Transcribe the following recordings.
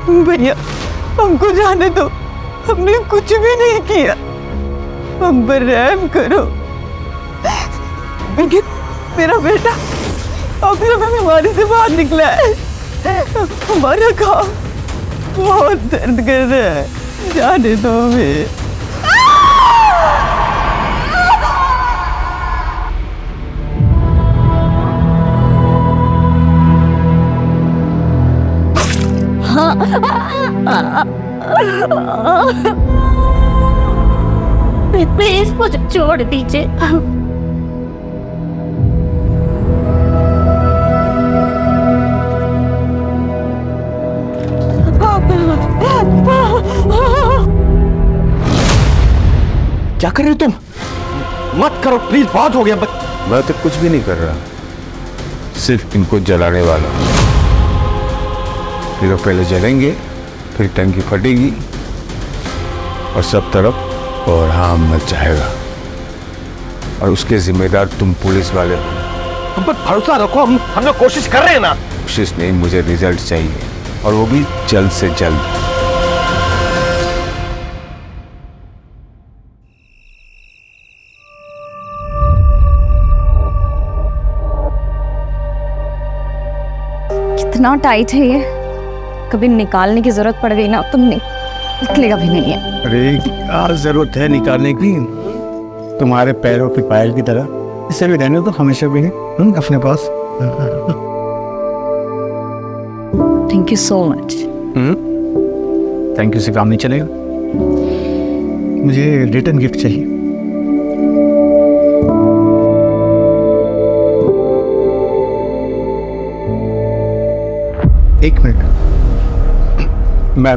भैया हमको जाने दो, हमने कुछ भी नहीं किया, हम पर रहम करो। मेरा बेटा अभी बीमारी से बाहर निकला है, हमारा घाव बहुत दर्द कर रहा है, जाने दो हमें। प्लीज मुझे छोड़ दीजिए। क्या कर रहे हो तुम? मत करो प्लीज, बहुत हो गया। मैं तो कुछ भी नहीं कर रहा, सिर्फ इनको जलाने वाला। ये लोग पहले जलेंगे, फिर टंकी फटेगी और सब तरफ और हम मच जाएगा, और उसके जिम्मेदार तुम पुलिस वाले हो। हम पर भरोसा रखो, हम लोग कोशिश कर रहे हैं ना। कोशिश नहीं, मुझे रिजल्ट चाहिए, और वो भी जल्द से जल्द। कितना टाइट है ये, कभी निकालने की जरूरत पड़ गई ना तो निकलेगा भी नहीं है। अरे क्या जरूरत है निकालने की, तुम्हारे पैरों की पायल की तरह इसे भी रहने तो हमेशा भी है अपने पास। Thank you so much. Thank you से काम नहीं चलेगा, मुझे रिटर्न गिफ्ट चाहिए। एक मिनट, मैं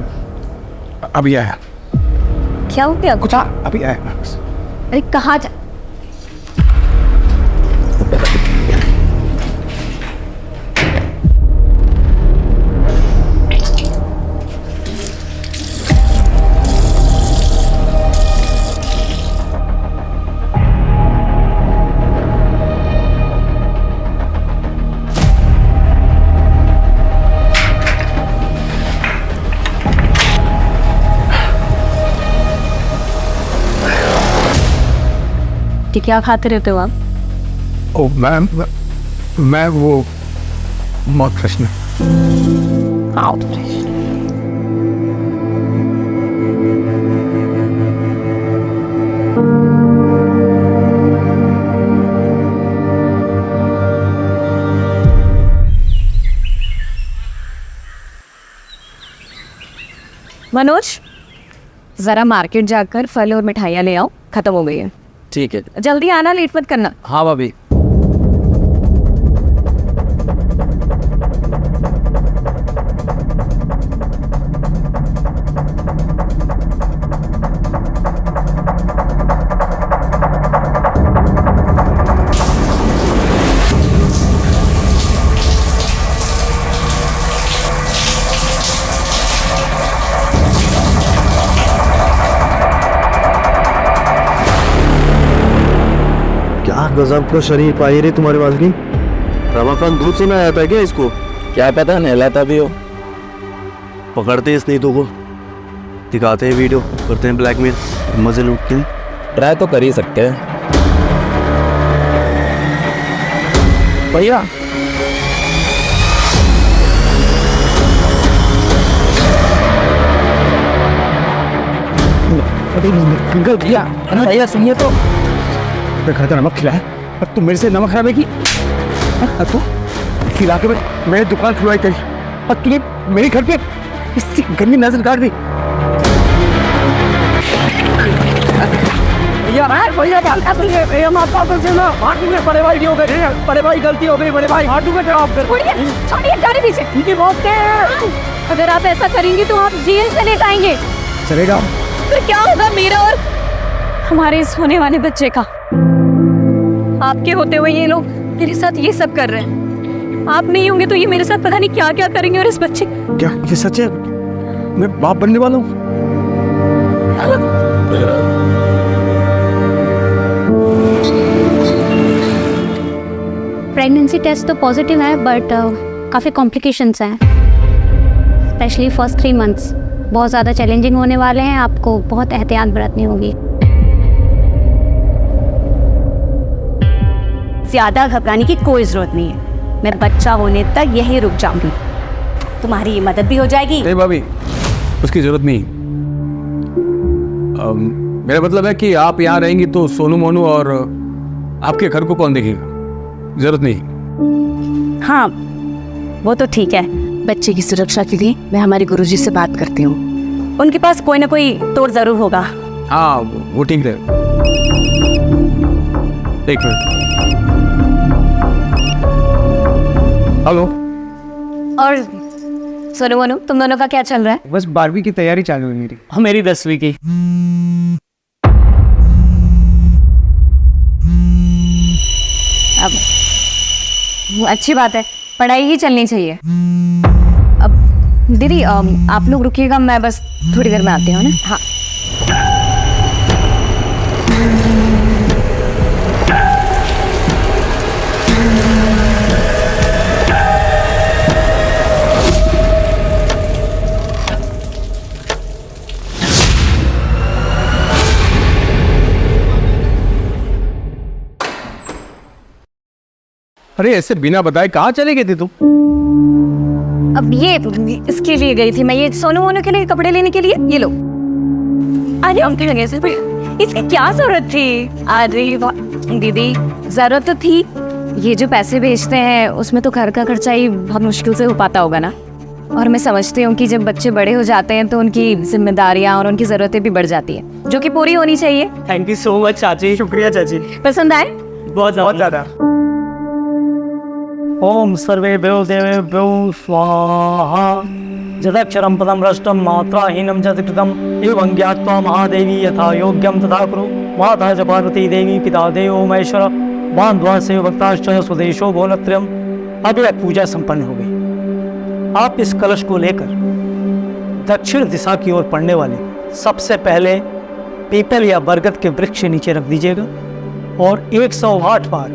अभी आया। क्या हो गया? कुछ अभी आया। अरे कहाँ जा? क्या खाते रहते हो आप? ओ मैम, मैं वो mouth freshener. Mouth freshener? Manoj, जरा मार्केट जाकर फल और मिठाइयाँ ले आओ, खत्म हो गई है। ठीक है, जल्दी आना, लेट मत करना। हाँ भाभी। गजब का शरीर पाई रे तुम्हारे पास की। रमाकांत दूध से ना आया था क्या इसको? क्या पता, नहलाता भी हो। पकड़ते इस नीतू को, दिखाते हैं वीडियो, करते हैं ब्लैकमेल, मजे लूटते हैं। ट्राई तो कर ही सकते हैं भैया। अंकल भैया, भैया सुनिए तो, मैं खाता नमक खिलाया और तुम मेरे से नमक खिलाने की। तू खिला के मैंने दुकान खुलवाई करी और तूने मेरे घर पे इतनी गंदी नजर काट दी। भैया माता को से ना हाथ में बड़े भाई हो गए, बड़े भाई गलती हो गई, बड़े भाई हाथ में जवाब कर। इनकी मौत है। अगर आप ऐसा करेंगे तो आप जेल चले जाएंगे। चलेगा फिर क्या होगा मेरा और हमारे इस होने वाले बच्चे का? आपके होते हुए ये लोग मेरे साथ ये सब कर रहे हैं। आप नहीं होंगे तो ये मेरे साथ पता नहीं क्या क्या करेंगे। और इस बच्चे, क्या ये सच है? मैं बाप बनने वाला हूँ। प्रेगनेंसी टेस्ट तो पॉजिटिव है बट काफ़ी कॉम्प्लिकेशंस हैं। स्पेशली फर्स्ट 3 मंथ्स बहुत ज़्यादा चैलेंजिंग होने वाले हैं। आपको बहुत एहतियात बरतनी होगी। ज़्यादा घबराने की कोई ज़रूरत नहीं है। मैं बच्चा होने तक यहीं रुक जाऊंगी। तुम्हारी मदद भी हो जाएगी। नहीं भाभी, उसकी जरूरत नहीं। मेरा मतलब है कि आप यहाँ रहेंगी तो सोनू मोनू और आपके घर को कौन देखेगा? जरूरत नहीं। हाँ, वो तो ठीक है। बच्चे की सुरक्षा के लिए मैं हमारे गुरुजी से बात करती हूँ। उनके पास कोई ना कोई तोड़ जरूर होगा। हाँ, वो ठीक है। एक मिनट। हेलो। और सोनू मोनू, तुम दोनों का क्या चल रहा है? बस 12वीं की तैयारी चालू है मेरी। और मेरी 10वीं की। अब अच्छी बात है, पढ़ाई ही चलनी चाहिए। अब दीदी आप लोग रुकिएगा, मैं बस थोड़ी देर में आती हूँ ना। हाँ। अरे ऐसे बिना बताए कहाँ चले गए थे तुम? अब ये इसके लिए गई थी मैं, ये सोनू मोनू के लिए कपड़े लेने के लिए। ये लो। अरे हम लगे इसकी क्या जरूरत थी? अरे दीदी, जरूरत तो थी। ये जो पैसे भेजते हैं उसमें तो घर का खर्चा ही बहुत मुश्किल से हो पाता होगा ना। और मैं समझती हूँ कि जब बच्चे बड़े हो जाते हैं तो उनकी जिम्मेदारियाँ और उनकी ज़रूरतें भी बढ़ जाती हैं, जो कि पूरी होनी चाहिए। थैंक यू सो मच चाची। शुक्रिया चाची। पसंद आए? बहुत ज़्यादा। ओम सर्वेभ्यो देवेभ्यो स्वाहा। जदक्षरं पदं भ्रष्टं मात्राहीनं च कृतं एवं ज्ञात्वा महादेवी यथा योग्यं तथा कुरु। माता च पार्वती देवी, पिता देवो महेश्वर, बान्धवा से भक्ताश्च स्वदेशो भोलत्रयम्। अब यह पूजा संपन्न हो गई। आप इस कलश को लेकर दक्षिण दिशा की ओर पड़ने वाले सबसे पहले पीपल या बरगद के वृक्ष के नीचे रख दीजिएगा और 108 बार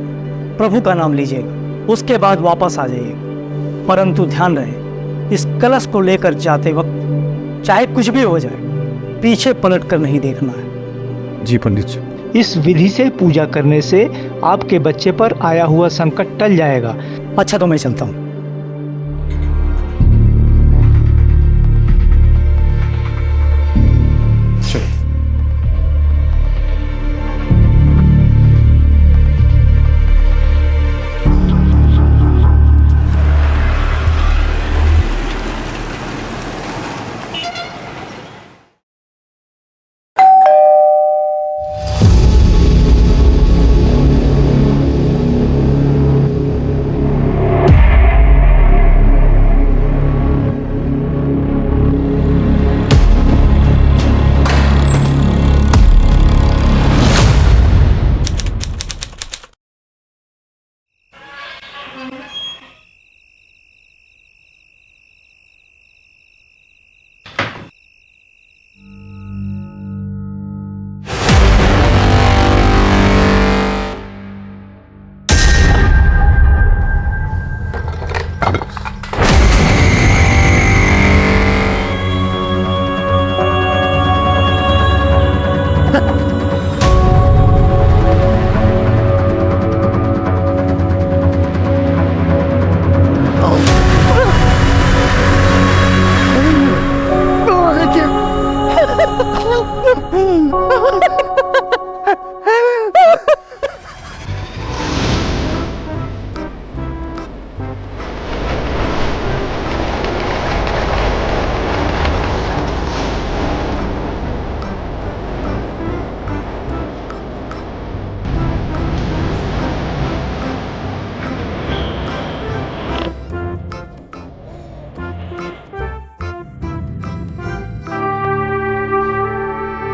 प्रभु का नाम लीजिएगा। उसके बाद वापस आ जाइएगा। परंतु ध्यान रहे, इस कलश को लेकर जाते वक्त चाहे कुछ भी हो जाए, पीछे पलट कर नहीं देखना है। जी पंडित जी। इस विधि से पूजा करने से आपके बच्चे पर आया हुआ संकट टल जाएगा। अच्छा, तो मैं चलता हूँ।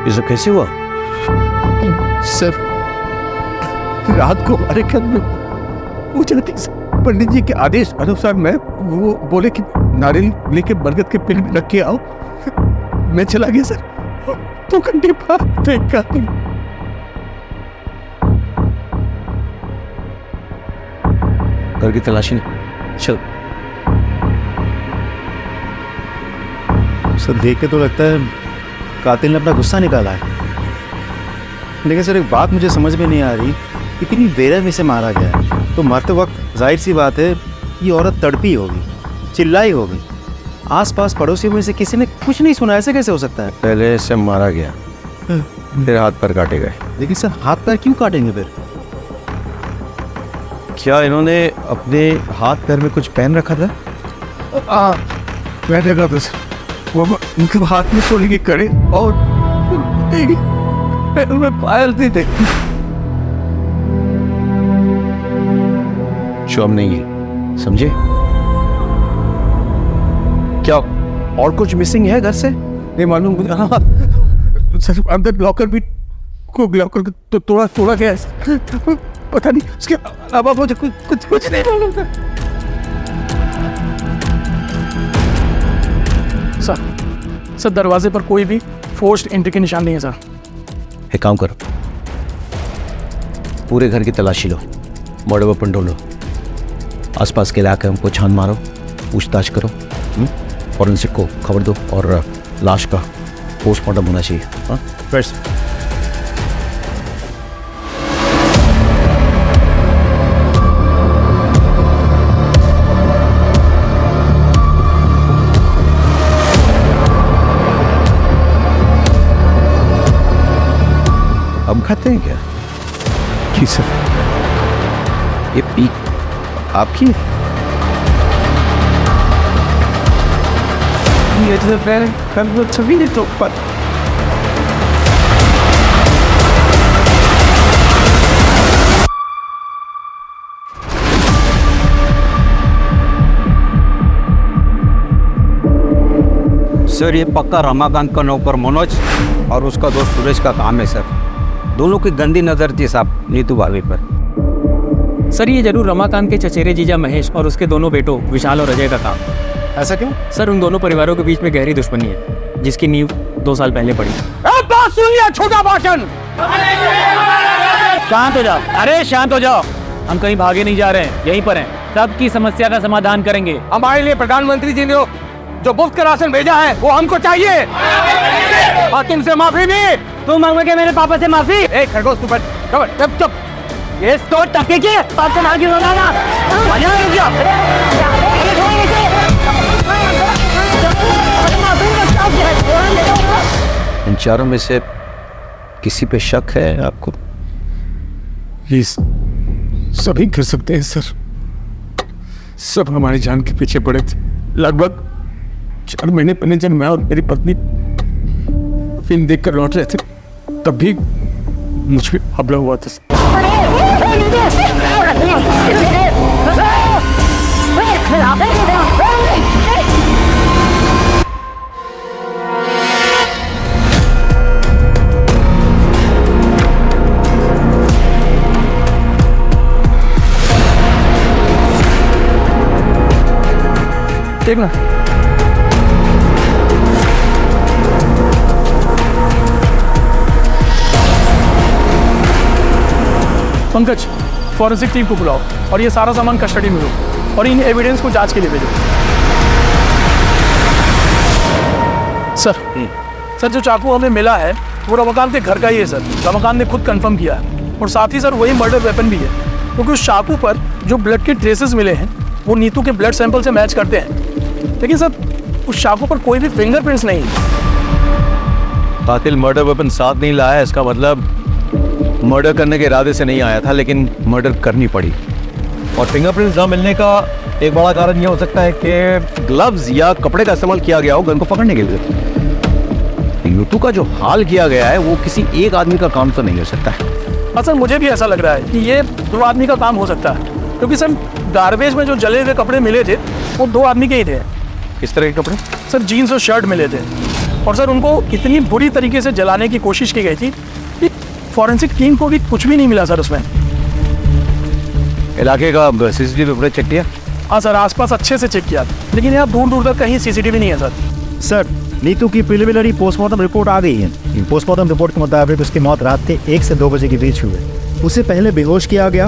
ये सब कैसे हुआ? सर, रात को हमारे घर में पूजा थी सर। पंडित जी के आदेश अनुसार मैं वो बोले कि नारियल लेके बरगद के पेड़ में रख के आओ। मैं चला गया सर। 2 घंटे बाद देखा। घर की तलाशी नहीं। चल। सर देख के तो लगता है कातिल ने अपना गुस्सा निकाला है, लेकिन सर एक बात मुझे समझ में नहीं आ रही, इतनी बेरहमी से मारा गया है तो मरते वक्त जाहिर सी बात है ये औरत तड़पी होगी, चिल्लाई होगी। आसपास पड़ोसियों में से किसी ने कुछ नहीं सुना, ऐसे कैसे हो सकता है? पहले से मारा गया, फिर हाथ पर काटे गए। लेकिन सर हाथ पैर क्यों काटेंगे फिर? क्या इन्होंने अपने हाथ पैर में कुछ पहन रखा था? मैं देखा था सर, वो उनके हाथ में सोने की कड़े और पैरों में पायल थी। शोम नहीं है, समझे? क्या और कुछ मिसिंग है घर से? नहीं मालूम मुझे। हाँ सर, अंदर लॉकर भी को लॉकर तो तोड़ा गया है। पता नहीं उसके अलावा मुझे कुछ नहीं मालूम था। सर दरवाजे पर कोई भी फोर्स्ड एंट्री के निशान नहीं है सर। एक काम करो, पूरे घर की तलाशी लो, मर्डर वेपन ढूंढो, आसपास के इलाके हमको छान मारो, पूछताछ करो, फॉरेंसिक को खबर दो और लाश का पोस्टमार्टम होना चाहिए। हाँ फर्स्ट अब खाते हैं क्या? जी सर। ये पीक आपकी है? ये तो पहले कल छवि नहीं तो पर सर ये पक्का रमाकांत का नौकर मनोज और उसका दोस्त सुरेश का काम है सर। दोनों की गंदी नजर थी साहब नीतू भाभी पर। सर ये जरूर रमाकांत के चचेरे जीजा महेश और उसके दोनों बेटों विशाल और अजय का काम। ऐसा क्यों? सर उन दोनों परिवारों के बीच में गहरी दुश्मनी है जिसकी नींव 2 साल पहले पड़ी। छोटा भाषण, शांत हो जाओ। अरे शांत हो जाओ, हम कहीं भागे नहीं जा रहे हैं, यहीं पर हैं। सबकी समस्या का समाधान करेंगे। हमारे लिए प्रधानमंत्री जी ने जो मुफ्त का राशन भेजा है वो हमको चाहिए और तुमसे माफी भी। तुम मांगोगे मेरे पापा से माफी? ए खरगोश तू बैठ, चुप। ये तो टक्के की बात से ना क्यों होगा ना? इन चारों में से किसी पे शक है आपको? प्लीज सभी कर सकते हैं सर, सब हमारी जान के पीछे पड़े थे। लगभग 4 महीने पहले जब मैं और मेरी पत्नी फिल्म देखकर लौट रहे थे तब भी मुझ पे हमला हुआ था। देखना पंकज, फॉरेंसिक टीम को बुलाओ और ये सारा सामान कस्टडी में लो और इन एविडेंस को जांच के लिए भेजो। सर जो चाकू हमें मिला है वो रमाकांत के घर का ही है सर। रमाकांत ने खुद कंफर्म किया है और साथ ही सर वही मर्डर वेपन भी है, क्योंकि उस चाकू पर जो ब्लड के ट्रेसेस मिले हैं वो नीतू के ब्लड सैंपल से मैच करते हैं, लेकिन सर उस चाकू पर कोई भी फिंगरप्रिंट्स नहीं है। कातिल मर्डर वेपन साथ नहीं लाया, इसका मतलब मर्डर करने के इरादे से नहीं आया था, लेकिन मर्डर करनी पड़ी। और फिंगरप्रिंट्स ना मिलने का एक बड़ा कारण यह हो सकता है कि ग्लव्स या कपड़े का इस्तेमाल किया गया हो गन को पकड़ने के लिए। नीतू का जो हाल किया गया है वो किसी एक आदमी का काम तो नहीं हो सकता है। हाँ सर, मुझे भी ऐसा लग रहा है कि ये 2 आदमी का काम हो सकता है, क्योंकि सर गार्बेज में जो जले हुए कपड़े मिले थे वो 2 आदमी के ही थे। किस तरह के कपड़े? सर जीन्स और शर्ट मिले थे और सर उनको इतनी बुरी तरीके से जलाने की कोशिश की गई थी कि फॉरेंसिक टीम को भी कुछ भी नहीं मिला सर उसमें। इलाके का सीसीटीवी फुटेज चेक किया? हाँ सर, आसपास अच्छे से चेक किया, लेकिन यहाँ दूर दूर तक कहीं सीसीटीवी नहीं है सर। सर नीतू की प्रिलिमिनरी पोस्टमार्टम रिपोर्ट आ गई है। पोस्टमार्टम रिपोर्ट के मुताबिक उसकी मौत रात के 1 से 2 बजे के बीच हुई। उसे पहले बेहोश किया गया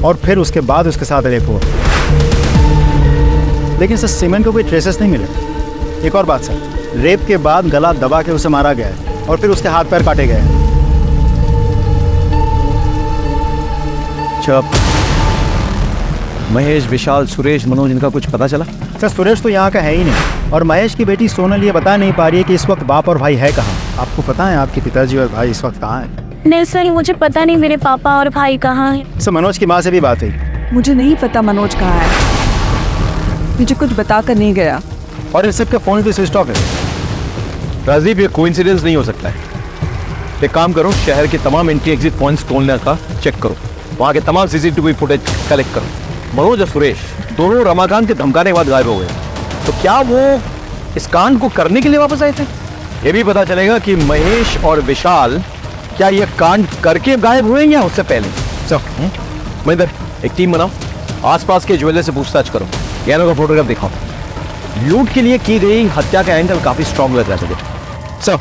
और फिर उसके बाद उसके साथ रेप हुआ, लेकिन सर सीमेंट को कोई ट्रेसेस नहीं मिले। एक और बात सर, रेप के बाद गला दबा के उसे मारा गया है और फिर उसके हाथ पैर काटे गए हैं। चुप। महेश, विशाल, सुरेश, मनोज, इनका कुछ पता चला? सर सुरेश तो यहाँ का है ही नहीं, और महेश की बेटी सोनल ये बता नहीं पा रही है कि इस वक्त बाप और भाई है कहाँ। आपको पता है आपके पिताजी और भाई इस वक्त कहाँ है? नहीं सर, मुझे पता नहीं मेरे पापा और भाई कहाँ हैं। सर मनोज की माँ से भी बात हुई। मुझे नहीं पता मनोज कहाँ है, मुझे कुछ बता कर नहीं गया। और इस सबके फोन भी स्विच ऑफ है। राजीव, ये कोइंसिडेंस नहीं हो सकता है। एक काम करो, शहर के तमाम एंट्री एग्जिट पॉइंट्स खोलने का चेक करो, वहाँ के तमाम सीसीटीवी फुटेज कलेक्ट करो। मनोज और सुरेश दोनों रमाकांत के धमकाने के बाद गायब हो गए, तो क्या वो इस कांड को करने के लिए वापस आए थे? ये भी पता चलेगा कि महेश और विशाल क्या ये कांड करके गायब हुए या उससे पहले। चलो महेंद्र, एक टीम बनाओ, आसपास के ज्वेलर से पूछताछ करो, यानों का फोटोग्राफ दिखाओ। लूट के लिए की गई हत्या का एंगल काफी स्ट्रॉन्ग लग रहा है। चलो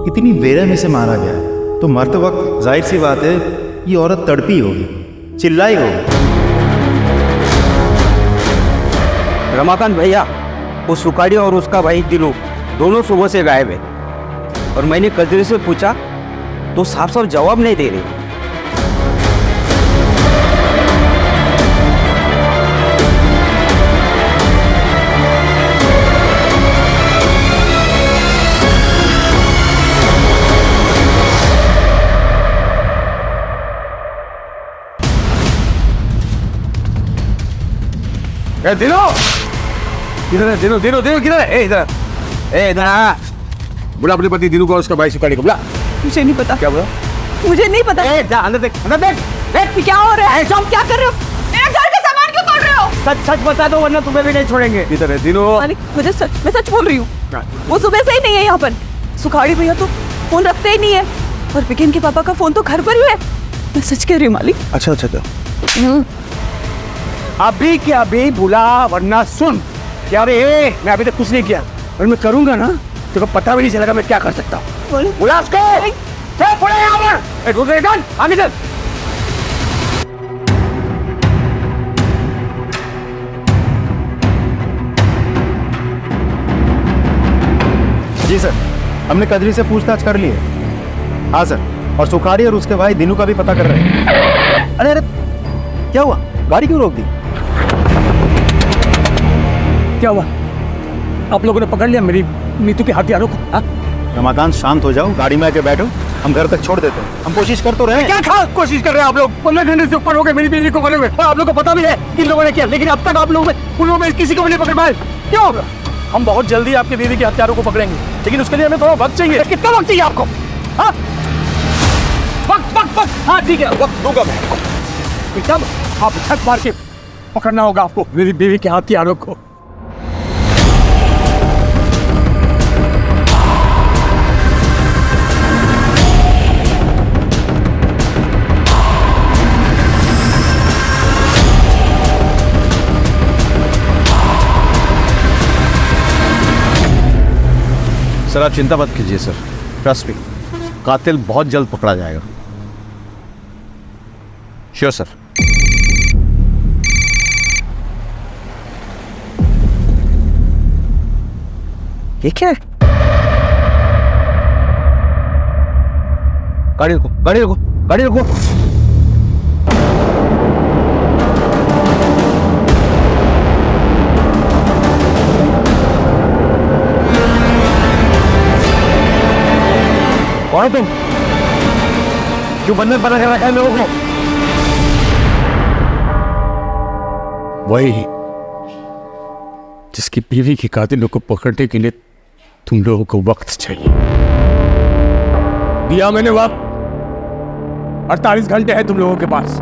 इतनी बेरहमी से मारा गया है तो मरते वक्त जाहिर सी बात है ये औरत तड़पी होगी, चिल्लाई होगी। रमाकांत भैया, वो सुखाड़ी और उसका भाई दिलू दोनों सुबह से गायब है, और मैंने कजरी से पूछा तो साफ साफ जवाब नहीं दे रही। दिनो किधर है? दिनो दिनो दिनो किधर है? इधर इधर आ। बुला अपने पति दिनू को और उसका भाई सुखाड़ी को बुला। मुझे नहीं पता। क्या बोला? मुझे नहीं पता। जा अंदर देख, अंदर देख। देख क्या हो रहा है? तुम क्या कर रहे हो? मेरे घर का सामान क्यों तोड़ रहे हो? सच सच बता दो वरना तुम्हें भी नहीं छोड़ेंगे। किधर है दिनो? मैं सच बोल रही हूँ। वो सुबह से ही नहीं है यहाँ पर। सुखाड़ी भैया तो फोन रखते ही नहीं है, और विकेन के पापा का फोन तो घर पर ही है। मैं सच कह रही हूँ मालिक। अच्छा अच्छा अभी क्या अभी बुला, वरना सुन क्या रे, मैं अभी तक कुछ नहीं किया और मैं करूंगा ना तो पता भी नहीं चलेगा मैं क्या कर सकता हूँ। बुला उसको। चल पड़े यहाँ पर, आगे चल। जी सर, हमने कजरी से पूछताछ कर ली है। हाँ सर, और सुखाड़ी और उसके भाई दिनू का भी पता कर रहे हैं। अरे अरे क्या हुआ? गाड़ी क्यों रोक दी? क्या हुआ? आप लोगों ने पकड़ लिया मेरी नीतू के हथियारों को? रमाकांत शांत हो जाओ, गाड़ी में आके बैठो, हम घर तक छोड़ देते हैं। हम कोशिश कर तो रहे हैं। क्या कोशिश कर रहे हैं आप लोग? 15 घंटे से ऊपर हो गए मेरी बीवी को पकड़े हुए, और आप लोग को पता भी है किन लोगों ने किया, लेकिन अब तक आप लोगों में उन लोगों में किसी को भी नहीं पकड़ पाए। क्यों? हम बहुत जल्दी आपकी बीवी के हथियारों को पकड़ेंगे, लेकिन उसके लिए हमें थोड़ा वक्त चाहिए। कितना वक्त चाहिए आपको? वक्त। हाँ ठीक है, वक्त दूंगा मैं आपको। आप छत मार के पकड़ना होगा आपको मेरी बीवी के हथियारों को। सर आप चिंता मत कीजिए सर, ट्रस्ट मी, कातिल बहुत जल्द पकड़ा जाएगा। Sure sir. ये क्या है? गाड़ी रुको, गाड़ी रुको, गाड़ी रुको। कौन तुम? क्यों बंधन बना कर रखा है लोगों को? वही जिसकी बीवी के कातिलों को पकड़ने के लिए तुम लोगों को वक्त चाहिए। दिया मैंने वक्त, 48 घंटे है तुम लोगों के पास।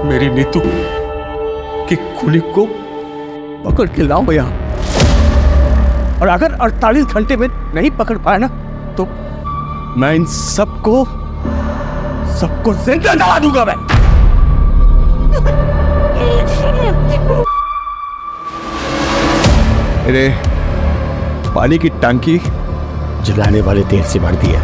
मेरी नीतू की खूनी को पकड़ के लाओ यहां, और अगर 48 घंटे में नहीं पकड़ पाया ना तो मैं इन सबको जिंदा जला दूंगा मैं। अरे पानी की टंकी जलाने वाले तेल से भर दिया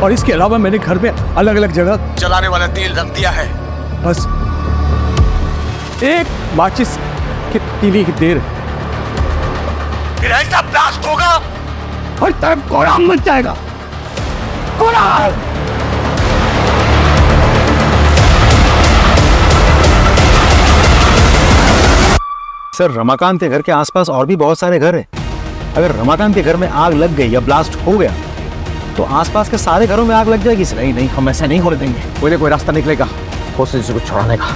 और इसके अलावा मैंने घर में अलग अलग जगह जलाने वाला तेल रख दिया है। बस एक माचिस की तीली की देर, फिर ऐसा ब्लास्ट होगा और तब कोहराम मच जाएगा। कोहराम! सर, रमाकांत के घर के आसपास और भी बहुत सारे घर हैं। अगर रमाकांत के घर में आग लग गई या ब्लास्ट हो गया तो आसपास के सारे घरों में आग लग जाएगी। नहीं नहीं, हम ऐसा नहीं होने देंगे। कोई ना कोई रास्ता निकलेगा कोशिश को छुड़ाने का।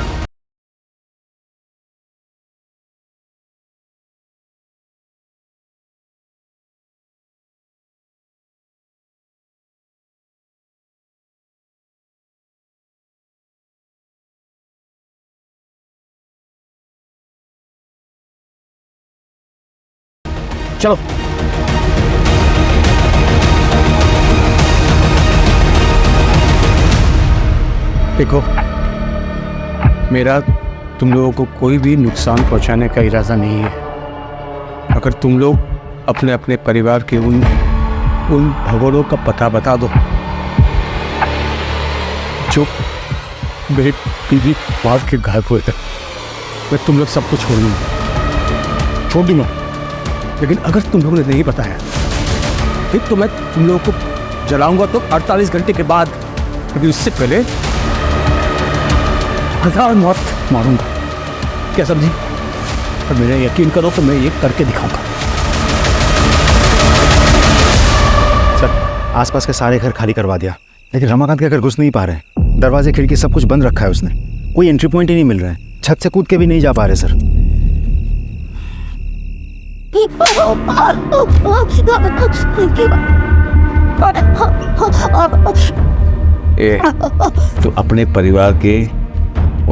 चलो देखो, मेरा तुम लोगों को कोई भी नुकसान पहुंचाने का इरादा नहीं है। अगर तुम लोग अपने अपने परिवार के उन भगोड़ों का पता बता दो जो मेरे बीवी मार के घायल हुए थे, मैं तुम लोग सबको छोड़ दूंगा। लेकिन अगर तुम लोगों ने नहीं बताया फिर तो मैं तुम लोगों को जलाऊंगा तो 48 घंटे के बाद, क्योंकि उससे पहले 1000 मौत मारूंगा। क्या समझी? और मेरा यकीन करो तो मैं ये करके दिखाऊंगा। सर, आसपास के सारे घर खाली करवा दिया, लेकिन रमाकांत के घर घुस नहीं पा रहे। दरवाजे खिड़की सब कुछ बंद रखा है उसने। कोई एंट्री पॉइंट ही नहीं मिल रहा है। छत से कूद के भी नहीं जा पा रहे सर। तो अपने परिवार के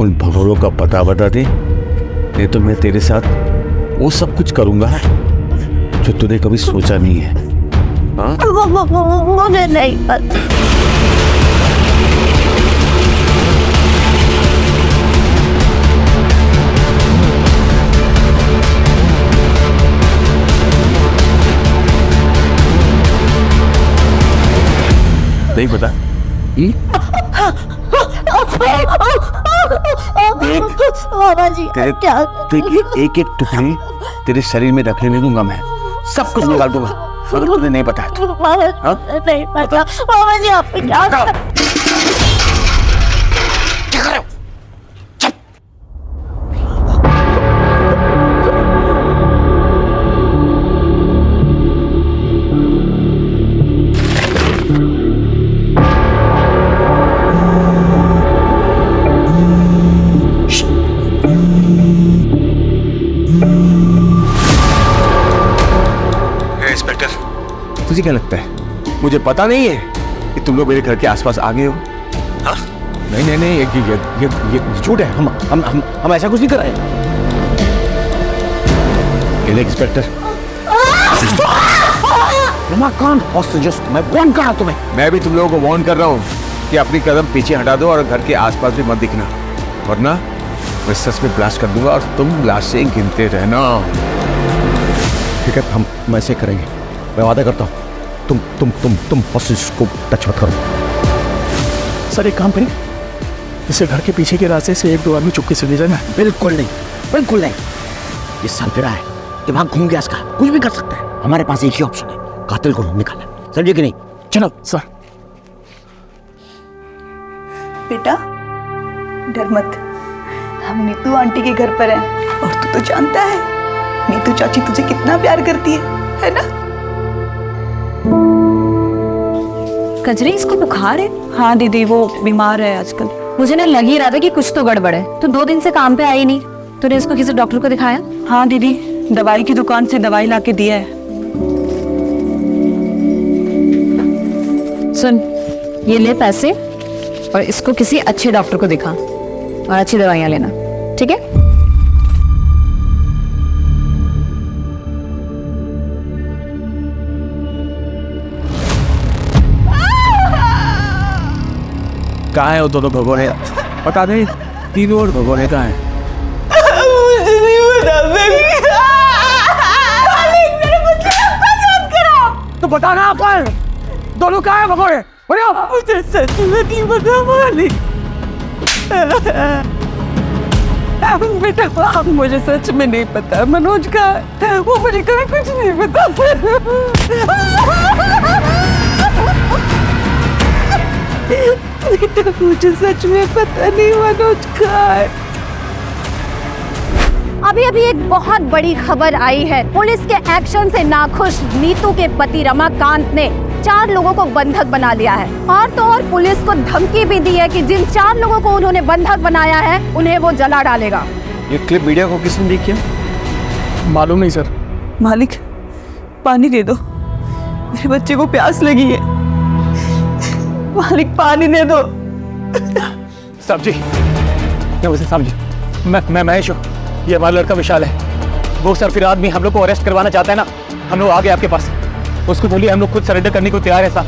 उन भगोड़ों का पता बता दे, नहीं तो मैं तेरे साथ वो सब कुछ करूंगा जो तूने कभी सोचा नहीं है। हाँ? मुझे नहीं पता। नहीं पता? तेरे एक टुकड़े तेरे शरीर में रखने नहीं दूंगा मैं, सब कुछ निकाल दूंगा अगर तुझे नहीं पता है तो। नहीं पता मामा जी, आप क्या कर रहे हो? तुझे क्या लगता है मुझे पता नहीं है कि तुम लोग मेरे घर के आसपास आ गए हो? हाँ? नहीं नहीं नहीं, ये झूठ है। हम ऐसा कुछ नहीं कर रहे। इंस्पेक्टर, मैं वार्न कर रहा हूं तुम्हें। मैं भी तुम लोगों को वार्न कर रहा हूँ कि अपनी कदम पीछे हटा दो और घर के आसपास भी मत दिखना, वरना मैं सच में ब्लास्ट कर दूंगा और तुम लाशें गिनते रहना। ठीक है, हम ऐसे करेंगे, मैं वादा करता हूँ। तुम हॉस्टेज को टच मत करो। सर एक काम करें, इसे घर के पीछे के रास्ते से 1-2 आदमी चुपके से ले जाना। बिल्कुल नहीं, बिल्कुल नहीं। ये सरफिरा है, दिमाग घूम गया इसका, कुछ भी कर सकता है। हमारे पास एक ही ऑप्शन है, कातिल को निकालना। समझे कि नहीं? चलो सर। बेटा डर मत, हम नीतू आंटी के घर पर हैं और तू तो जानता है नीतू चाची तुझे कितना प्यार करती है ना? कजरी, इसको बुखार है? हाँ दीदी, वो बीमार है आजकल। मुझे ना लग ही रहा था कि कुछ तो गड़बड़ है। तो 2 दिन से काम पे आई नहीं, तूने इसको किसी डॉक्टर को दिखाया? हाँ दीदी, दवाई की दुकान से दवाई लाके दिया है। सुन, ये ले पैसे और इसको किसी अच्छे डॉक्टर को दिखा और अच्छी दवाइयाँ लेना, ठीक है? कहाँ है वो दोनों भगोड़े? बता दे, तीनों भगोड़े कहाँ हैं? मुझे नहीं बता सकती। बताना अपन, दोनों कहाँ है भगोड़े? मुझे सच में नहीं पता मालिक। बेटा अब मुझे सच में नहीं पता मनोज का, वो मुझे कभी कुछ नहीं पता। बेटा मुझे सच में पता नहीं मनोज का है। अभी अभी एक बहुत बड़ी खबर आई है। पुलिस के एक्शन से नाखुश नीतू के पति रमाकांत ने 4 लोगों को बंधक बना लिया है, और तो और पुलिस को धमकी भी दी है कि जिन 4 लोगों को उन्होंने बंधक बनाया है उन्हें वो जला डालेगा। ये क्लिप मीडिया को किसने लीक किया? मालूम नहीं सर। मालिक पानी दे दो, मेरे बच्चे को प्यास लगी है। मालिक पानी दे दो। साहब जी, साहब जी, मैं महेश हूँ, ये हमारा लड़का विशाल है। वो सर फिर आदमी हम लोग को अरेस्ट करवाना चाहता है ना, हम लोग आ गए आपके पास। उसको बोलिए हम लोग खुद सरेंडर करने को तैयार है साहब,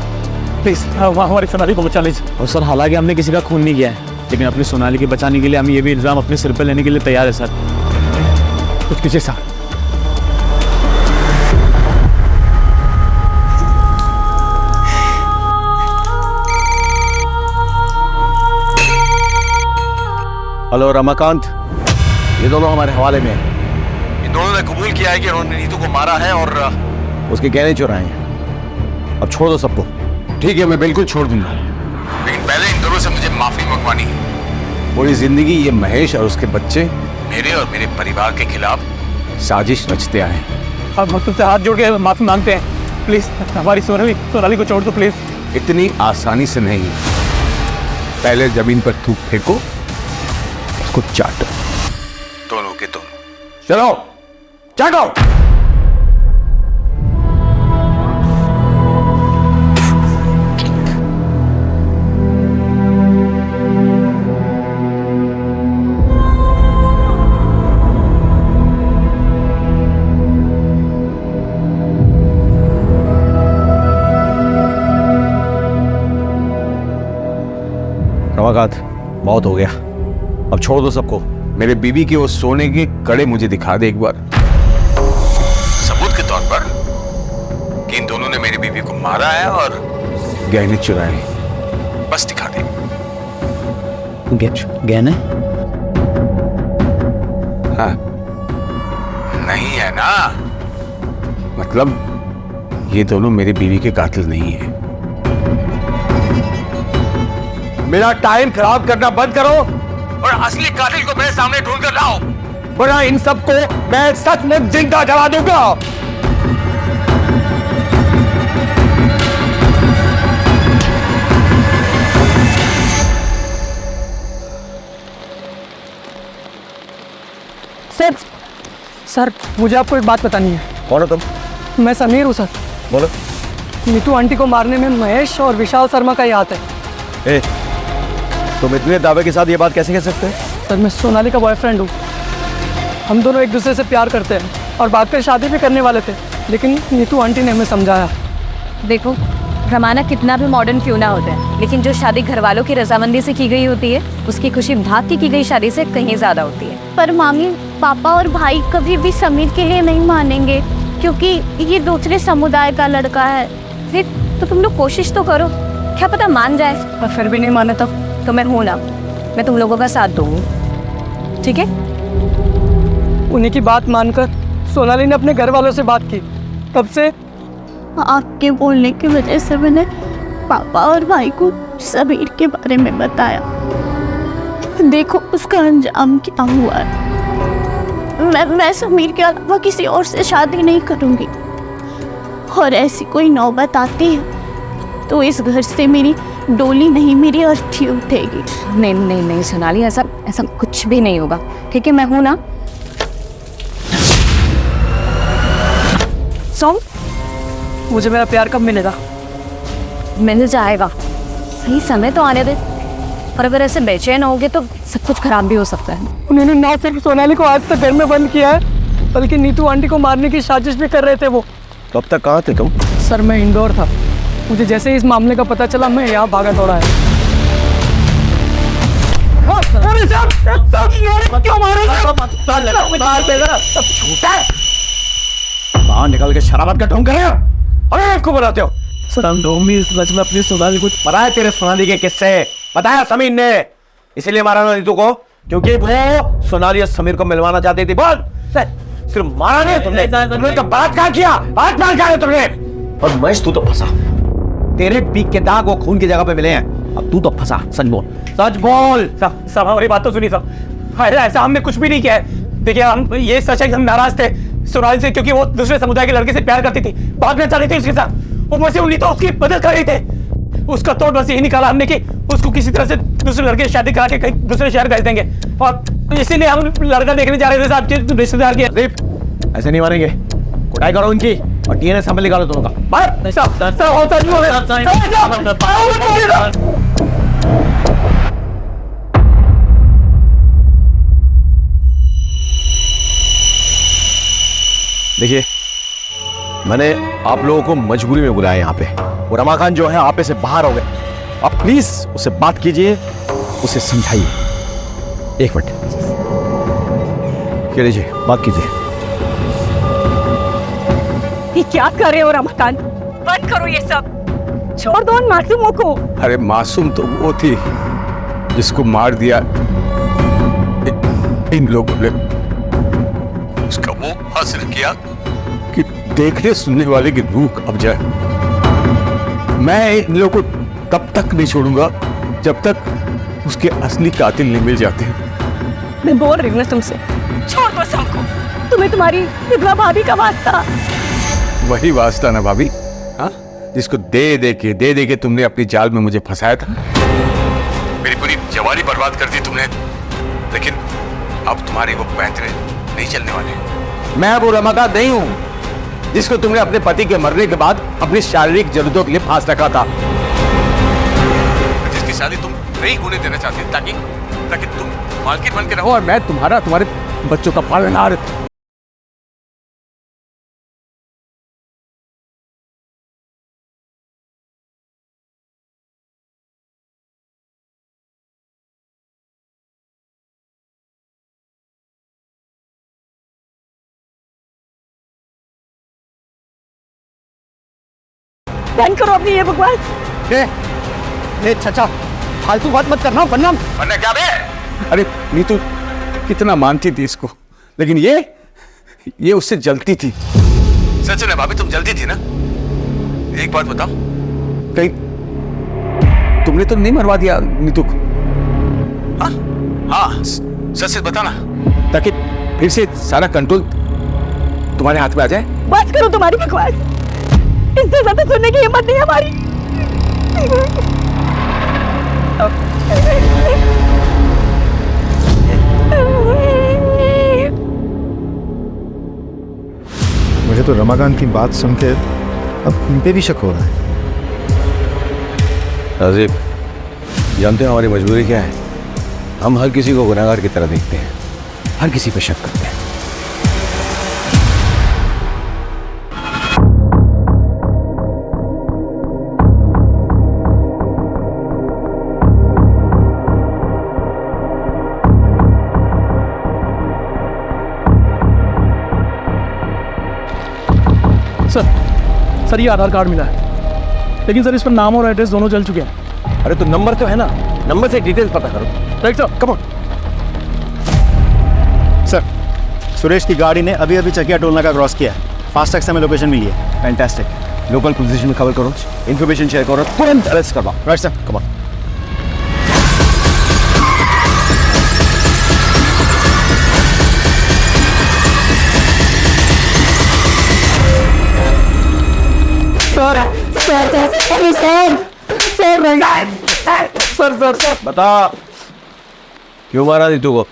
प्लीज हमारी सोनाली को बचा लीजिए। और सर हालांकि हमने किसी का खून नहीं किया है, लेकिन अपनी सोनाली के बचाने के लिए हम ये भी इल्ज़ाम अपने सिर पर लेने के लिए तैयार है सर। कुछ कीजिए साहब। हेलो रमाकांत, ये दोनों हमारे हवाले में हैं। इन दोनों ने कबूल किया है कि उन्होंने नीतू को मारा है और उसके गहने चुराए हैं। अब छोड़ दो सबको। ठीक है, मैं बिल्कुल छोड़ दूंगा, लेकिन पहले इन दोनों से मुझे माफी मंगवानी है। पूरी जिंदगी ये महेश और उसके बच्चे मेरे और मेरे परिवार के खिलाफ साजिश रचते आए। अब हम तुमसे हाथ जोड़ के माफी मांगते हैं, प्लीज हमारी सोनाली को छोड़ दो प्लीज। इतनी आसानी से नहीं, पहले जमीन पर थूक फेंको, उसको चाटो, दोनों के दोनों। चलो चाटो। रमाकांत बहुत हो गया, अब छोड़ दो सबको। मेरे बीवी के वो सोने के कड़े मुझे दिखा दे एक बार, सबूत के तौर पर कि इन दोनों ने मेरी बीवी को मारा है और गहने चुराए। बस दिखा दे। गहने? हाँ, नहीं है ना, मतलब ये दोनों मेरी बीवी के कातिल नहीं है। मेरा टाइम खराब करना बंद करो और असली कातिल को मेरे सामने ढूंढ कर लाओ, वरना इन सबको मैं सच में जिंदा जला दूंगा। सर मुझे आपको एक बात बतानी है। कौन हो तुम? मैं समीर हूँ सर। बोलो। नीतू आंटी को मारने में महेश और विशाल शर्मा का ही हाथ है। ए, तुम इतने दावे के साथ ये बात कैसे कह सकते हो? सर मैं सोनाली का बॉयफ्रेंड हूँ, हम दोनों एक दूसरे से प्यार करते हैं और बात कर शादी भी करने वाले थे, लेकिन नीतू आंटी ने हमें समझाया। देखो रमाना कितना भी मॉडर्न क्यों ना होता है, लेकिन जो शादी घर वालों की रजामंदी से की गई होती है उसकी खुशी भाग की गई शादी से कहीं ज़्यादा होती है। पर मामी पापा और भाई कभी भी समीर के लिए नहीं मानेंगे, क्योंकि ये दूसरे समुदाय का लड़का है। फिर तो तुम लोग कोशिश तो करो, क्या पता मान जाए। और फिर भी नहीं माने तो मैं हूँ ना, मैं तुम लोगों का साथ दूँगी, ठीक है? उन्हीं की बात मानकर सोनाली ने अपने घर वालों से बात की, तब से आपके बोलने की वजह से मैंने पापा और भाई को समीर के बारे में बताया। देखो उसका अंजाम क्या हुआ है। मैं समीर के अलावा किसी और से शादी नहीं करूंगी, और ऐसी कोई नौबत आती है तो इस घर से मेरी डोली नहीं, मेरी अर्थी उठेगी। नहीं नहीं नहीं सोनाली, ऐसा कुछ भी नहीं होगा, ठीक है? मैं हूं ना। सो मुझे मेरा प्यार कब मिलेगा? मिल जाएगा, सही समय तो आने दे। और अगर ऐसे बेचैन होगे तो सब कुछ खराब भी हो सकता है। उन्होंने ना सिर्फ सोनाली को आज तक घर में बंद किया है, बल्कि नीतू आंटी को मारने की साजिश भी कर रहे थे वो। तो अब तक कहाँ थे तुम? सर मैं इंदौर था, मुझे जैसे ही इस मामले का पता चला मैं यहाँ भागा दौड़ा है। बाहर निकल के शराबत का ढोंग कर रहे हो? अरे आपको बनाते हो सर हम दो में अपनी सोनाली को बताया तेरे सोनाली के किस्से, बताया समीर ने, इसीलिए मारा ना नीतू को क्योंकि वो सोनाली और समीर को मिलवाना चाहती थी। बोल सिर्फ मारा नहीं तुमने तो बलात्कार किया, बलात्कार किया तुमने। और महेश तू तो फंसा, तेरे पीक के दाग वो खून की जगह पे मिले हैं, अब तू तो फंसा। सच बोल, सच बोल। सब हमारी बात तो सुनी सब। अरे ऐसा हमने कुछ भी नहीं किया है। देखिए हम ये सच है कि हम नाराज थे सोनाली से क्योंकि वो दूसरे समुदाय के लड़के से प्यार करती थी, भागना चाह रही थी उसके साथ। ऊपर से उन्हीं तो उसकी मदद कर रही थे। उसका तोड़ बस यही निकाला हमने कि उसको किसी तरह से दूसरे लड़के से शादी करा के कहीं दूसरे शहर भेज देंगे, और इसीलिए हम लड़का देखने जा रहे थे साहब के रिश्तेदार के। ऐसे नहीं मारेंगे, कुटाई करो उनकी और डीएनए सैंपल निकालो दोनों का। देखिए मैंने आप लोगों को मजबूरी में बुलाया यहाँ पे, और रमाकांत जो है आपे से बाहर हो गए। आप प्लीज उससे बात कीजिए, उसे समझाइए। एक मिनट के लीजिए, बात कीजिए। ये क्या कर रहे हो रमाकांत? बंद करो ये सब, छोड़ दो उन मासूमों को। अरे मासूम तो वो थी जिसको मार दिया इन लोगों ने। उसका वो हासिल किया कि देखने सुनने वाले की रूह अब जाए। मैं इन लोगों को तब तक नहीं छोड़ूंगा जब तक उसके असली कातिल नहीं मिल जाते। मैं बोल रही हूँ ना तुमसे, छोड़ दो सबको। तुम्हें तुम्हारी विधवा भाभी का वास्ता। वही वास्ता ना भाभी, हाँ, जिसको दे दे के तुमने अपनी जाल में मुझे फंसाया था। मेरी पूरी जवानी बर्बाद कर दी तुमने, लेकिन अब तुम्हारे वो पैंतरे नहीं चलने वाले। मैं वो रमाकांत नहीं हूं जिसको तुमने अपने पति के मरने के बाद अपनी शारीरिक जरूरतों के लिए फांस रखा था, जिसकी शादी तुम नहीं होने देना चाहती ताकि तुम मालकिन बन के रहो और मैं तुम्हारे बच्चों का पालनहार। बंद करो अपनी ये बकवास। चाचा फालतू बात मत करना वरना क्या बे? अरे नीतू कितना मानती थी इसको, लेकिन ये उससे जलती थी। सच है भाभी, तुम जलती थी ना। एक बात बताओ, कहीं तुमने तो नहीं मरवा दिया नीतू को? हाँ सच सच बताना, ताकि फिर से सारा कंट्रोल तुम्हारे हाथ में आ जाए। बस करो तुम्हारी बकवास, इससे ज्यादा सुनने की हिम्मत नहीं हमारी। मुझे तो रमाकांत की बात सुन के अब इन पे भी शक हो रहा है। राजीव, जानते हो हमारी मजबूरी क्या है? हम हर किसी को गुनहगार की तरह देखते हैं, हर किसी पे शक करते हैं। सर ये आधार कार्ड मिला है, लेकिन सर इस पर नाम और एड्रेस दोनों चल चुके हैं। अरे तो नंबर तो है ना, नंबर से डिटेल्स पता करो। Right sir, come on. Sir, Suresh की गाड़ी ने अभी चकिया टोल नाका क्रॉस किया है। फास्टैग से हमें लोकेशन मिली है। फैंटास्टिक। लोकल पोजीशन में खबर करो, इन्फॉर्मेशन शेयर करो, तुरंत अरेस्ट करवाओ। Right sir, come on. Sir बता, क्यों मारा नीतू को?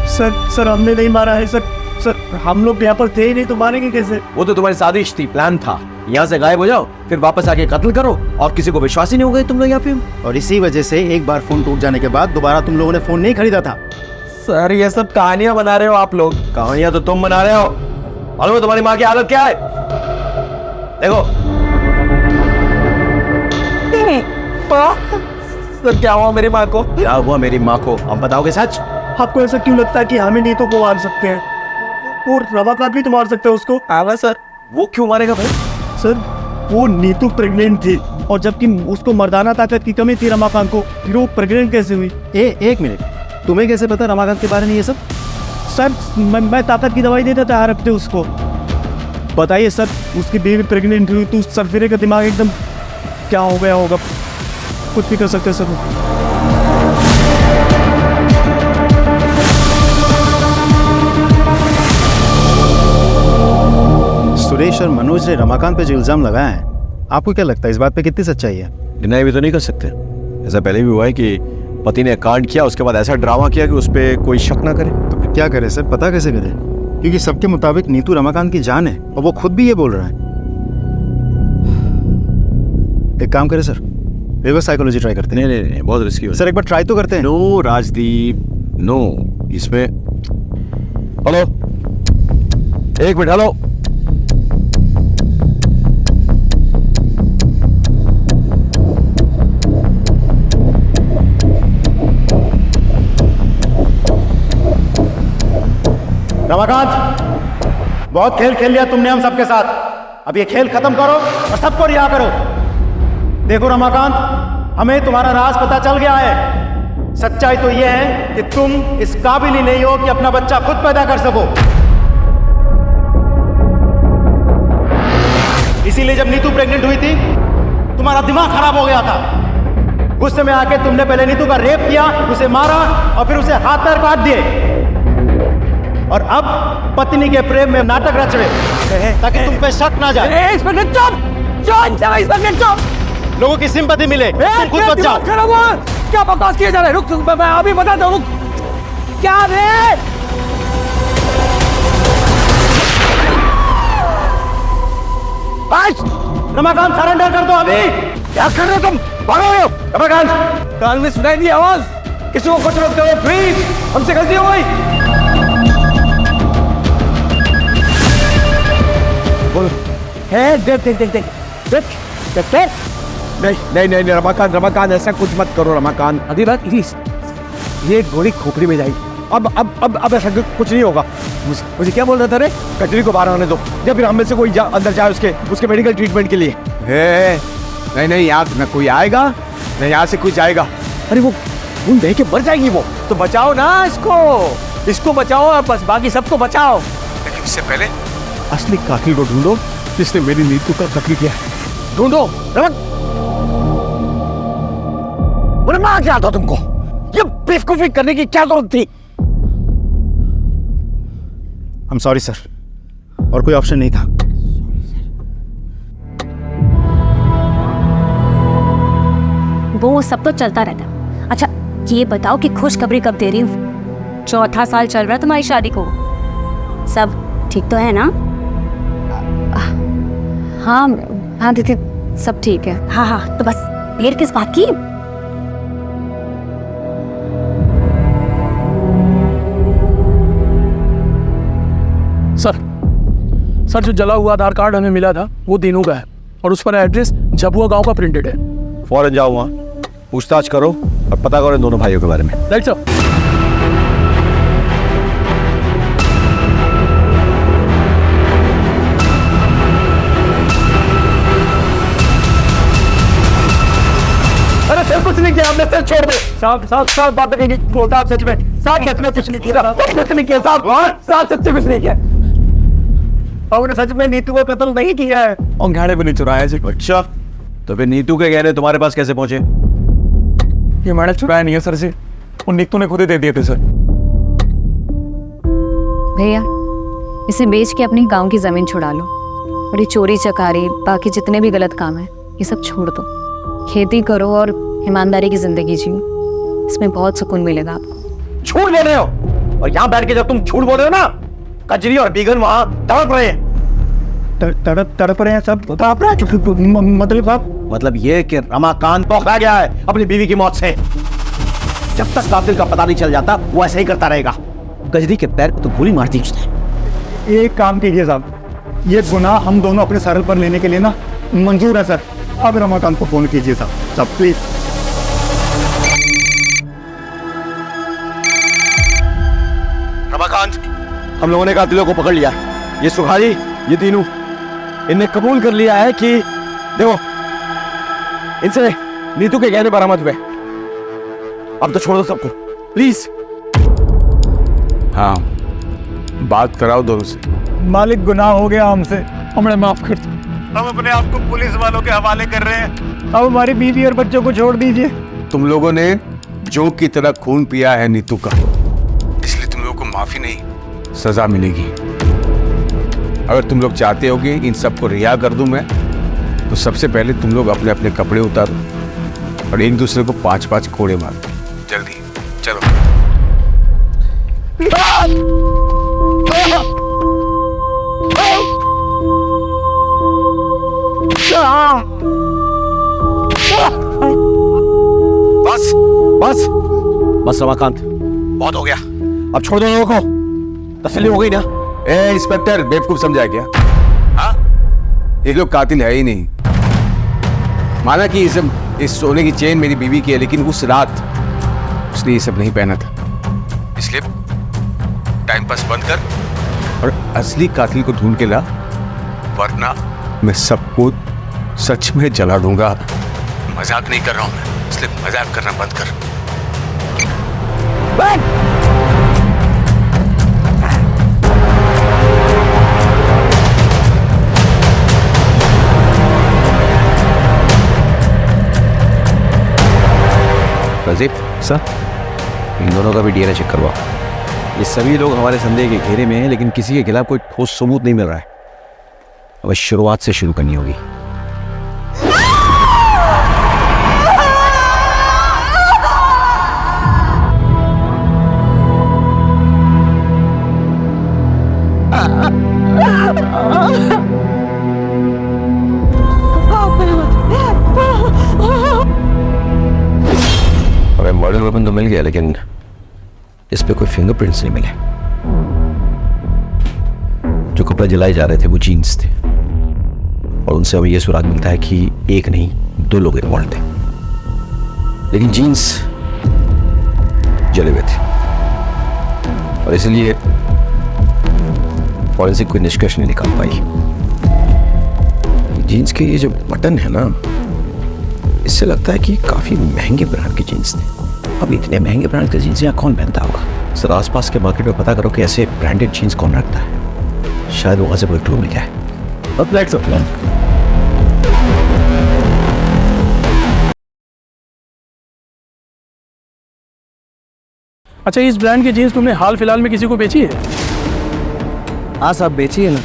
सर हमने नहीं मारा है सर हम लोग यहाँ पर थे ही नहीं, तो मारेंगे कैसे? वो तो तुम्हारी साजिश थी, प्लान था। यहाँ से गायब हो जाओ, फिर वापस आके कत्ल करो, और किसी को विश्वास ही नहीं हो गए तुम लोग यहाँ पे। और इसी वजह से एक बार फोन टूट जाने के बाद दोबारा तुम लोगों ने फोन नहीं खरीदा था। सर ये सब कहानियां बना रहे हो आप लोग। कहानियां तो तुम बना रहे हो। मालूम है तुम्हारी माँ की हालत क्या है? देखो सर क्या हुआ मेरी माँ को? क्या हुआ मेरी माँ को? अब बताओगे सच? आपको ऐसा क्यों लगता है कि हम ही नीतू को मार सकते हैं? और रमाकांत भी तो मार सकते हैं उसको। आवा सर, वो क्यों मारेगा भाई? सर वो नीतू प्रेग्नेंट थी, और जबकि उसको मर्दाना ताकत की कमी थी रमाकांत को, फिर वो प्रेग्नेंट कैसे हुई? एक मिनट, तुम्हें कैसे पता रमाकांत के बारे में ये सब? सर मैं ताकत की दवाई देता था हर हफ्ते उसको। बताइए सर, उसकी बीवी प्रेग्नेंट हुई तो सरफिरे का दिमाग एकदम क्या हो गया होगा, कुछ भी कर सकते सर। सुरेश और मनोज ने रमाकांत पे जो इल्जाम लगाया है, आपको क्या लगता है इस बात पे कितनी सच्चाई है? डिनाई भी तो नहीं कर सकते। ऐसा पहले भी हुआ है कि पति ने कांड किया, उसके बाद ऐसा ड्रामा किया कि उस पर कोई शक ना करे। तो फिर क्या करे सर, पता कैसे करे? क्योंकि सबके मुताबिक नीतू रमाकांत की जान है और वो खुद भी ये बोल रहा है। एक काम करे सर, रिवर्स साइकोलॉजी ट्राई करते हैं। नहीं, बहुत रिस्की हो सर, एक बार ट्राई तो करते हैं। No Rajdeep, no. इसमें हेलो, एक मिनट, हेलो। रमाकांत, बहुत खेल खेल लिया तुमने हम सबके साथ, अब ये खेल खत्म करो और सबको रिहा करो। देखो रमाकांत, हमें तुम्हारा राज पता चल गया है। सच्चाई तो यह है कि तुम इस काबिल ही नहीं हो कि अपना बच्चा खुद पैदा कर सको। इसीलिए जब नीतू प्रेग्नेंट हुई थी, तुम्हारा दिमाग खराब हो गया था। गुस्से में आके तुमने पहले नीतू का रेप किया, उसे मारा और फिर उसे हाथ पैर काट दिए, और अब पत्नी के प्रेम में नाटक रच रहे ताकि तुम पे शक ना जाए। लोगों की सिंपैथी मिले, तुम खुद बच जाओ। क्या बकवास किया जा रहा है? रुक, मैं अभी बताता हूँ। क्या रे? रमाकांत, सरेंडर कर दो अभी। क्या कर रहे हो तुम? भागो रमाकांत। कान में सुनाई दी आवाज, किसी को कुछ मत करो प्लीज, हमसे गलती हो गई। बोलो। देख। नहीं, रमाकांत, ऐसा कुछ मत करो रमाकांत। अभी बात प्लीज, ये गोली खोपड़ी में जाएगी। अब ऐसा कुछ नहीं होगा। मुझे क्या बोल रहा था रे? कचरी को बाहर आने दो, या फिर हम में से कोई अंदर जाए उसके मेडिकल ट्रीटमेंट के लिए। नहीं, यहाँ न कोई आएगा, न यहाँ से कोई जाएगा। अरे वो खून दे के मर जाएगी वो, तो बचाओ ना इसको बचाओ, बस बाकी सबको बचाओ। लेकिन इससे पहले असली कातिल को ढूंढो जिसने मेरी नीतू का कत्ल किया है। ढूंढो। बोले मां, क्या था तुमको? ये बेवकूफी करने की क्या जरूरत थी? I'm sorry सर, और कोई ऑप्शन नहीं था। वो सब तो चलता रहता। अच्छा ये बताओ कि खुशखबरी कब दे रही हूँ? 4था साल चल रहा है तुम्हारी शादी को, सब ठीक तो है ना? हाँ दीदी, सब ठीक है। हाँ, तो बस देर किस बात की? सर, जो जला हुआ आधार कार्ड हमें मिला था वो दीनू का है, और उस पर एड्रेस झबुआ गांव का प्रिंटेड है। फौरन जाओ वहाँ, पूछताछ करो और पता करो इन दोनों भाइयों के बारे में। Right sir. अरे सर, कुछ नहीं किया हमने, सर छोड़ दो। साहब बात नहीं बोलता आप, सच में साहब, सच में कुछ नहीं किया, कुछ नहीं किया साहब, सच में कुछ नहीं किया। और सच में नीतू को कत्ल नहीं किया है, और गहने भी नहीं चुराए सिर्फ। अच्छा, तो फिर नीतू के गहने तुम्हारे पास कैसे पहुंचे? ये मैंने चुराया नहीं है सर से, वो नीतू ने खुद ही दे दिए थे सर। भैया, इसे बेच के अपनी गांव की जमीन छुड़ा लो, और ये चोरी चकारी बाकी जितने भी गलत काम है ये सब छोड़ दो। खेती करो और ईमानदारी की जिंदगी जियो, इसमें बहुत सुकून मिलेगा आपको। झूठ बोल रहे हो, और यहाँ बैठ के जब तुम झूठ बोल रहे हो ना, कजरी और बीगन वहां तड़प रहे हैं। तड़प रहे हैं सब, तड़प रहे हैं। मतलब ये कि रमाकांत पकड़ा गया है अपनी बीवी की मौत से। जब तक कातिल का पता नहीं चल जाता वो ऐसे ही करता रहेगा। गजरी के पैर को तो गोली मार दी उसने। एक काम कीजिए साहब, ये गुनाह हम दोनों अपने सर पर लेने के लिए ना मंजूर है सर। अब रमाकांत को फोन कीजिए साहब प्लीज। रमाकांत, हम लोगों ने कातिलों को पकड़ लिया। ये सुखारी, ये तीनों, इनने कबूल कर लिया है कि देखो, इनसे नीतू के गहने बरामद हुए। अब तो छोड़ दो सबको, प्लीज। हाँ, बात कराओ दोनों से। मालिक, गुनाह हो गया हमसे, हमें माफ कर दो। हम अपने आप को पुलिस वालों के हवाले कर रहे हैं। अब हमारी बीवी और बच्चों को छोड़ दीजिए। तुम लोगों ने जो की तरह खून पिया है नीतू का, इसलिए तुम लोगों को माफी नहीं, सजा मिलेगी। अगर तुम लोग चाहते हो कि इन सबको रिहा कर दूं मैं, तो सबसे पहले तुम लोग अपने अपने कपड़े उतारो और एक दूसरे को 5-5 कोड़े मारो। जल्दी चलो। बस बस बस रमाकांत, बहुत हो गया। अब छोड़ दो लोगों को, तसल्ली हो गई ना? ए इंस्पेक्टर, बेवकूफ समझा क्या? हाँ, ये लोग कातिल है ही नहीं। माना कि इस सोने की चेन मेरी बीवी की है, लेकिन उस रात उसने ये सब नहीं पहना था। इसलिए टाइम पास बंद कर और असली कातिल को ढूंढ के ला, वरना मैं सबको सच में जला दूंगा। मजाक नहीं कर रहा हूं मैं, इसलिए मजाक करना बंद कर। रजीब सर, इन दोनों का भी डीएनए चेक करवाओ। ये सभी लोग हमारे संदेह के घेरे में हैं, लेकिन किसी के खिलाफ कोई ठोस सबूत नहीं मिल रहा है। अब शुरुआत से शुरू करनी होगी। हमें मर्डर वेपन तो मिल गया, लेकिन इस पे कोई फिंगरप्रिंट्स नहीं मिले। जो कपड़े जलाए जा रहे थे वो जीन्स थे, और उनसे हमें यह सुराग मिलता है कि एक नहीं 2 लोग इन्वॉल्व थे, लेकिन जीन्स जले हुए थे, और इसलिए फॉरेंसिक कोई निष्कर्ष नहीं निकाल पाई। जीन्स के ये जो बटन है ना, इससे लगता है कि काफी महंगे ब्रांड की जीन्स थे। अब इतने महंगे ब्रांड के जीन्स यहाँ कौन पहनता होगा? सर, आसपास के मार्केट में पता करो कि ऐसे ब्रांडेड जीन्स कौन रखता है। शायद वहां से कोई क्लू मिल जाए। अब लेट्स प्लान। अच्छा, इस ब्रांड की जीन्स तुमने हाल फिलहाल में किसी को बेची है? हाँ साहब, बेची है ना।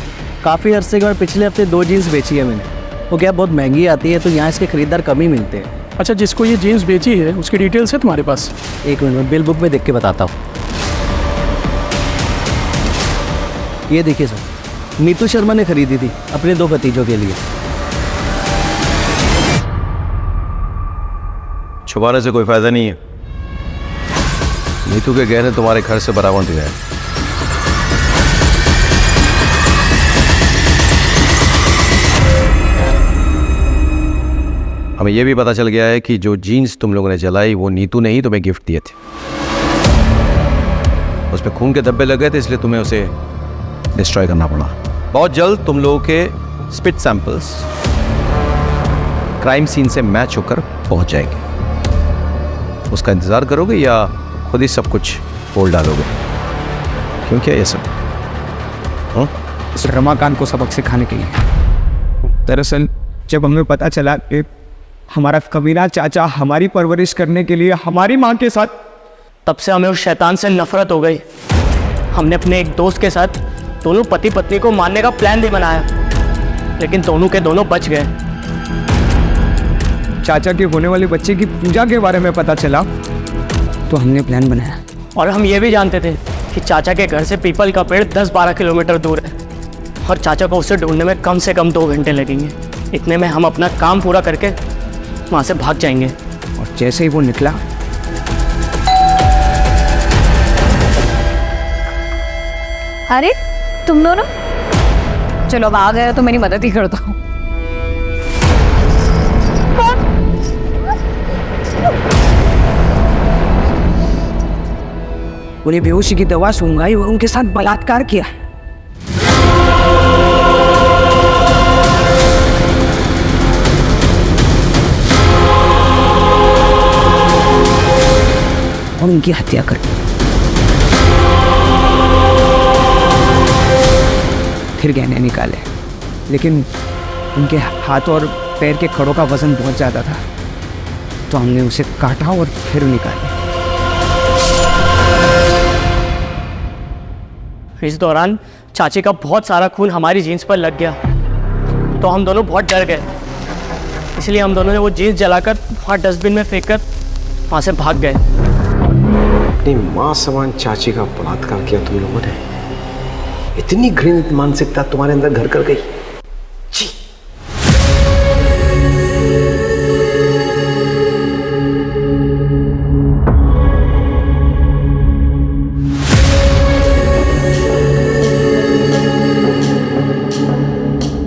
काफ़ी अरसे के बाद पिछले हफ्ते 2 जीन्स बेची है मैंने। वो क्या बहुत महंगी आती है, तो यहाँ इसके खरीदार कम ही मिलते हैं। अच्छा, जिसको ये जीन्स बेची है उसकी डिटेल्स है तुम्हारे पास? एक मिनट में बिल बुक में देख के बताता हूँ। ये देखिए सर, नीतू शर्मा ने खरीदी थी अपने 2 भतीजों के लिए। छुपाने से कोई फायदा नहीं है। नीतू के गहने तुम्हारे घर से बरामद हुए हैं। हमें यह भी पता चल गया है कि जो जीन्स तुम लोगों ने जलाई वो नीतू ने ही तुम्हें गिफ्ट दिए थे। उसमें खून के धब्बे लगे थे, इसलिए तुम्हें उसे डिस्ट्रॉय करना पड़ा। बहुत जल्द तुम लोगों के स्पिट सैंपल्स क्राइम सीन से मैच होकर पहुंच जाएंगे। उसका इंतजार करोगे या खुद ही सब कुछ बोल डालोगे? क्यों किया ये सब? इस रमाकांत को सबक सिखाने के लिए। दरअसल जब हमें पता चला कि हमारा कमीना चाचा हमारी परवरिश करने के लिए हमारी माँ के साथ, तब से हमें उस शैतान से नफरत हो गई। हमने अपने एक दोस्त के साथ दोनों पति पत्नी को मारने का प्लान भी बनाया, लेकिन दोनों के दोनों बच गए। चाचा के होने वाले बच्चे की पूजा के बारे में पता चला तो हमने प्लान बनाया। और हम ये भी जानते थे कि चाचा के घर से पीपल का पेड़ 10-12 किलोमीटर दूर है, और चाचा को उसे ढूंढने में कम से कम 2 घंटे लगेंगे। इतने में हम अपना काम पूरा करके वहाँ से भाग जाएंगे। और जैसे ही वो निकला, अरे तुम दोनों, चलो अब आ गए तो मेरी मदद ही कर दो। उन्हें बेहोशी की दवा सूंघाई और उनके साथ बलात्कार किया। और उनकी हत्या कर दी। फिर गहने निकाले, लेकिन उनके हाथ और पैर के खड़ों का वजन बहुत ज़्यादा था, तो हमने उसे काटा और फिर निकाले। इस दौरान चाची का बहुत सारा खून हमारी जीन्स पर लग गया, तो हम दोनों बहुत डर गए। इसलिए हम दोनों ने वो जीन्स जलाकर वहाँ डस्टबिन में फेंक कर वहाँ से भाग गए। अपनी माँ समान चाची का बलात्कार किया तुम लोगों ने। इतनी घृणित मानसिकता तुम्हारे अंदर घर कर गई। छी।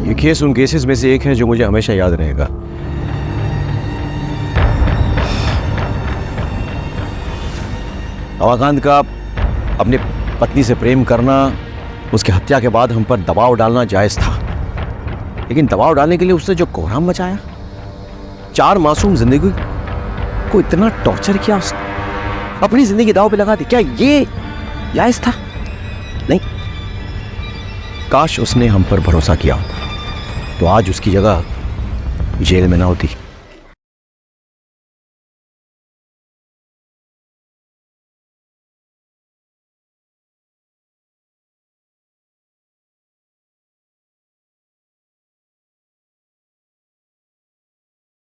ये केस उन केसेस में से एक है जो मुझे हमेशा याद रहेगा। रमाकांत का अपनी पत्नी से प्रेम करना, उसकी हत्या के बाद हम पर दबाव डालना जायज था, लेकिन दबाव डालने के लिए उसने जो कोहराम मचाया, 4 मासूम जिंदगी को इतना टॉर्चर किया उसने, अपनी जिंदगी दांव पे लगा दी। क्या ये जायज था? नहीं। काश उसने हम पर भरोसा किया होता, तो आज उसकी जगह जेल में ना होती।